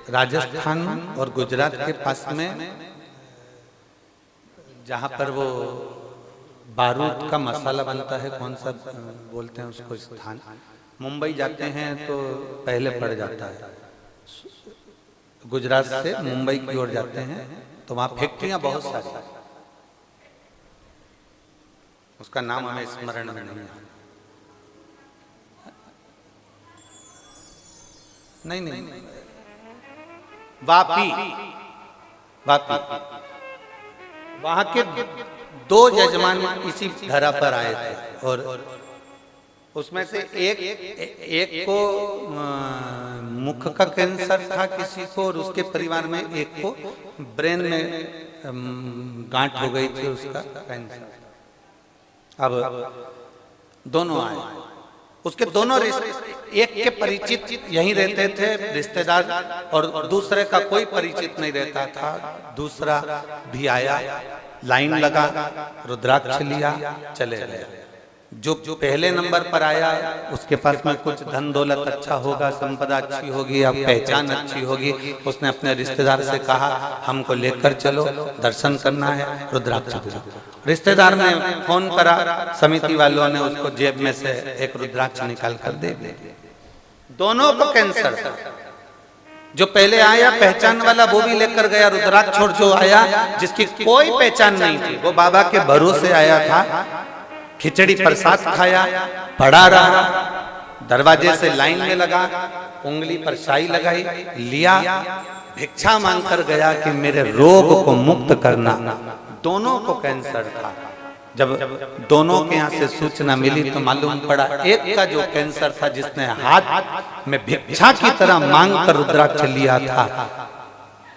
राजस्थान और गुजरात के पास में जहाँ पर वो बारूद का मसाला बनता है, कौन सा बोलते हैं उसको स्थान, मुंबई जाते हैं तो पहले पड़ जाता है। गुजरात से मुंबई की ओर जाते हैं तो वहाँ फैक्ट्रियां बहुत सारी, उसका नाम हमें स्मरण में नहीं है। नहीं, वापी वहां के दो यजमान इसी धरा पर आए थे और उसमें से एक को मुख का कैंसर था किसी को, और उसके परिवार में एक को ब्रेन में गांठ हो गई थी उसका कैंसर। अब दोनों आए, उसके दोनों एक के परिचित यहीं रहते थे रिश्तेदार, और दूसरे का कोई परिचित नहीं रहता था। दूसरा भी आया, लाइन लगा, रुद्राक्ष लिया, चले गए। जो पहले नंबर पर आया उसके पास में कुछ धन दौलत अच्छा होगा, संपदा अच्छी होगी, अब पहचान अच्छी होगी। उसने अपने रिश्तेदार से कहा हमको लेकर चलो, दर्शन करना है, रुद्राक्ष दो। रिश्तेदार ने फोन करा, समिति वालों ने उसको जेब में से एक रुद्राक्ष निकाल कर दे दिया। दोनों को कैंसर था। जो पहले आया पहचान वाला वो भी लेकर गया रुद्राक्ष, और जो आया जिसकी कोई पहचान नहीं थी वो बाबा के भरोसे आया था, खिचड़ी प्रसाद खाया, पड़ा रहा, दरवाजे से लाइन में लगा, उंगली पर शाई लगाई, लिया, भिक्षा मांगकर गया कि मेरे रोग को मुक्त करना। दोनों को कैंसर था। जब दोनों के यहाँ से सूचना मिली तो मालूम पड़ा एक का जो कैंसर था, जिसने हाथ में भिक्षा की तरह मांग कर रुद्राक्ष लिया था,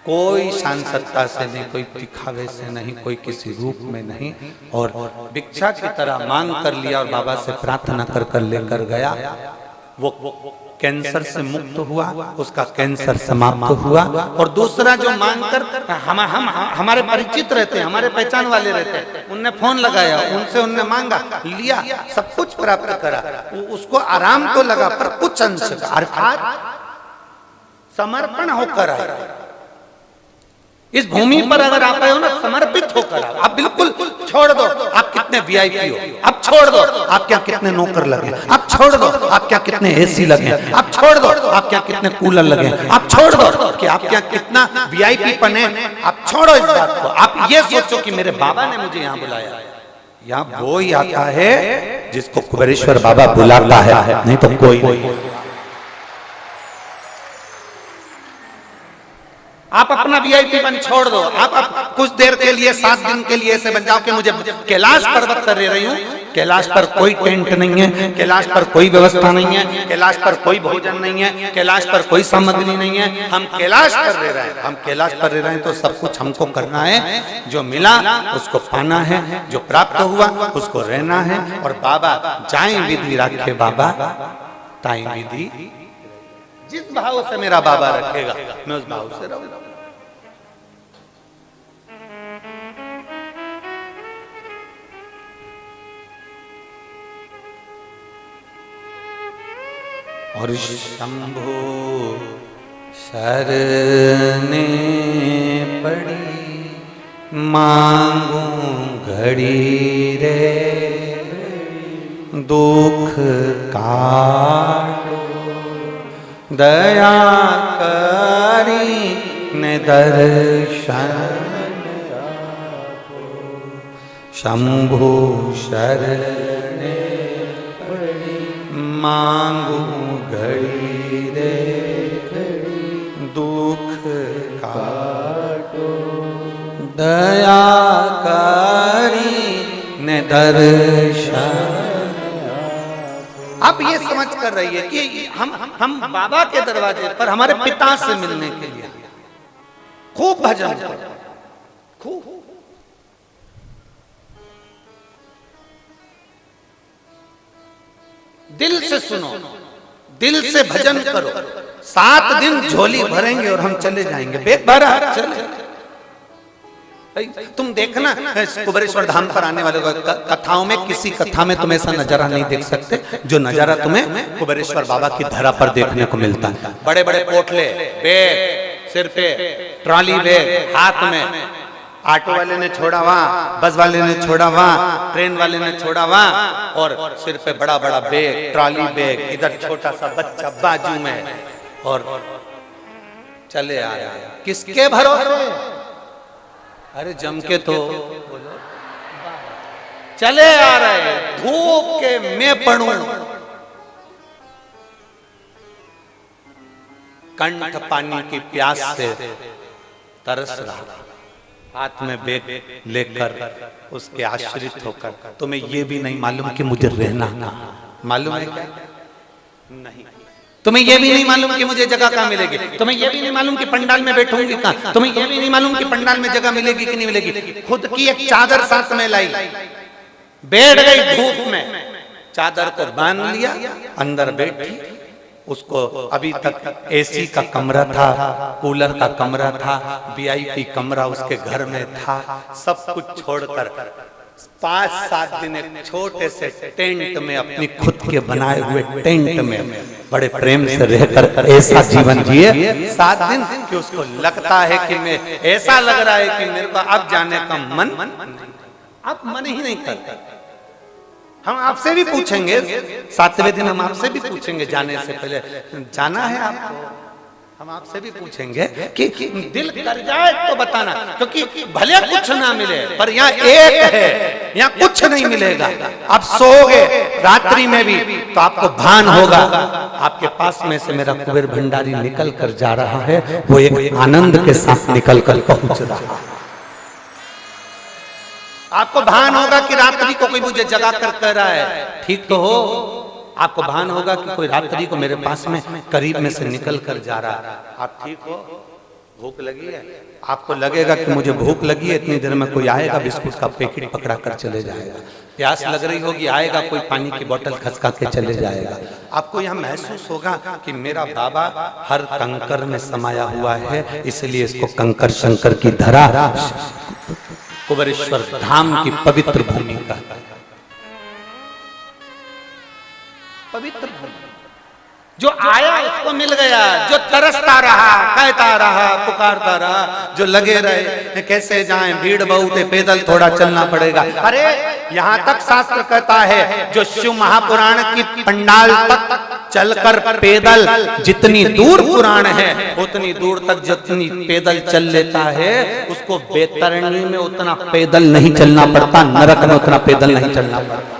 कोई शान सत्ता से नहीं, कोई दिखावे से नहीं, कोई किसी रूप में नहीं, और भिक्षा की तरह मांग कर लिया और बाबा से प्रार्थना कर कर लेकर गया। वो कैंसर से मुक्त हुआ, उसका कैंसर समाप्त हुआ। और दूसरा जो मांग कर हमारे परिचित रहते हैं, हमारे पहचान वाले रहते हैं, उनने फोन लगाया, उनसे उनने मांगा, लिया, सब कुछ प्राप्त करा। उसको आराम तो लगा पर कुछ अंश अर्थात समर्पण होकर आया। इस भूमि पर अगर आप आए हो ना, समर्पित होकर आप बिल्कुल छोड़ दो आप कितने वीआईपी हो, अब छोड़ दो आप क्या कितने नौकर लगे, अब छोड़ दो आप क्या कितने एसी लगे, अब छोड़ दो आप क्या कितने कूलर लगे, अब छोड़ दो कि आप क्या कितना वीआईपी बने। आप छोड़ो इस बात को, आप ये सोचो कि मेरे बाबा ने मुझे यहाँ बुलाया। यहाँ वो ही आता है जिसको कुबेरेश्वर बाबा बुलाता है, नहीं तो कोई नहीं। आप अपना वीआईपी बन छोड़ दो। आप कुछ देर के लिए, 7 दिन के लिए ऐसे बन जाओ कि मुझे कैलाश पर्वत कर रही हूँ, कैलाश पर कोई टेंट नहीं है, कैलाश पर कोई व्यवस्था नहीं है, कैलाश पर कोई भोजन नहीं है, कैलाश पर कोई सामग्री नहीं है, हम कैलाश पर रह रहे हैं। हम कैलाश पर रह रहे हैं तो सब कुछ हमको करना है, जो मिला उसको पाना है, जो प्राप्त हुआ उसको रहना है। और बाबा जाए विधि राखे बाबा ताई विधि, जिस भाव से मेरा बाबा रखेगा मैं उस भाव से रहूंगा। और शंभो शरणे पड़ी मांगू घड़ी रे, दुख काटो दया करी ने दर्शन आपो। शंभु शरणे पड़ी मांगू घड़ी रे, दुख काटो दया करी ने दर्शन। आप ये समझ कर रही है कि हम बाबा के दरवाजे पर हमारे पिता से मिलने के लिए खूब भजन करो, खूब दिल से सुनो, दिल से भजन करो। 7 दिन झोली भरेंगे और हम चले जाएंगे, बेग भरा चले। तुम देखना कुबेरेश्वर धाम पर आने वाले कथाओं में किसी कथा में तुम ऐसा नजारा नहीं देख सकते जो नजारा तुम्हें कुबेरेश्वर बाबा की धरा पर देखने को मिलता है। बड़े बड़े पोटले, बैग सिर पे, ट्रॉली बैग हाथ में, ऑटो वाले ने छोड़ा वहां, बस वाले ने छोड़ा वहां, ट्रेन वाले ने छोड़ा वहां, और सिर पे बड़ा बड़ा बैग, ट्रॉली बैग, इधर छोटा सा बच्चा बाजू में, और चले आ रहे हैं। किसके भरोसे? अरे जम के तो चले आ रहे, धूप के मैं पढ़ूं, कंठ पानी की प्यास से तरस रहा, हाथ में बैग लेकर उसके आश्रित होकर। तुम्हें यह भी नहीं मालूम कि मुझे रहना कहाँ, मालूम है क्या? नहीं। तुम्हें यह भी नहीं मालूम कि मुझे जगह कहाँ मिलेगी, तुम्हें यह भी नहीं मालूम कि पंडाल में बैठूंगी कहाँ, तुम्हें यह भी नहीं मालूम कि पंडाल में जगह मिलेगी कि नहीं मिलेगी। खुद की एक चादर साथ में लाई, बैठ गई धूप में, चादर को बांध लिया, अंदर बैठी। उसको अभी तक एसी का कमरा था, कूलर का कमरा था, वीआईपी कमरा उसके घर में था, सब कुछ छोड़कर 5-7 दिन एक छोटे से टेंट में, अपनी खुद के बनाए हुए टेंट में बड़े प्रेम से रहकर ऐसा जीवन जिए 7 दिन कि उसको लगता है कि मैं, ऐसा लग रहा है कि मेरे को अब जाने का मन, अब मन ही नहीं करता। हम आपसे भी पूछेंगे 7वें दिन, हम आपसे भी पूछेंगे जाने से पहले, जाना है आपको? हम आपसे भी पूछेंगे कि दिल कर जाए तो बताना, क्योंकि भले कुछ ना मिले पर यहाँ एक है, यहाँ कुछ नहीं मिलेगा। आप सोओगे रात्रि में भी तो आपको भान होगा, आपके पास में से मेरा कुबेर भंडारी निकल कर जा रहा है, वो एक आनंद के साथ निकल कर पहुंच रहा है। आपको भान होगा कि रात्रि को कोई मुझे जगा कर कह रहा है ठीक तो हो, आपको भान होगा कि कोई रात्रि को मेरे पास में करीब में से निकल कर जा रहा है। आप ठीक हो, भूख लगी है, आपको लगेगा कि मुझे भूख लगी है, इतनी देर में कोई आएगा बिस्कुट का पैकेट पकड़ा कर चले जाएगा। प्यास लग रही होगी, आएगा कोई पानी की बोतल खसका के चले जाएगा। आपको यहाँ महसूस होगा कि मेरा बाबा हर कंकर में समाया हुआ है, इसलिए इसको कंकर शंकर की धरा, कुबेरेश्वर धाम की पवित्र भूमि का, पवित्र भूमि। जो आया उसको मिल गया, जो तरसता रहा, कहता रहा, पुकारता रहा, जो लगे रहे कैसे जाएं, भीड़ बहुत है, पैदल थोड़ा चलना पड़ेगा। अरे यहाँ तक शास्त्र कहता है जो शिव महापुराण की पंडाल तक चलकर पैदल, जितनी दूर पुराण है उतनी दूर तक जितनी पैदल चल लेता है, उसको बैतरणी में उतना पैदल नहीं चलना पड़ता, नरक में उतना पैदल नहीं चलना पड़ता।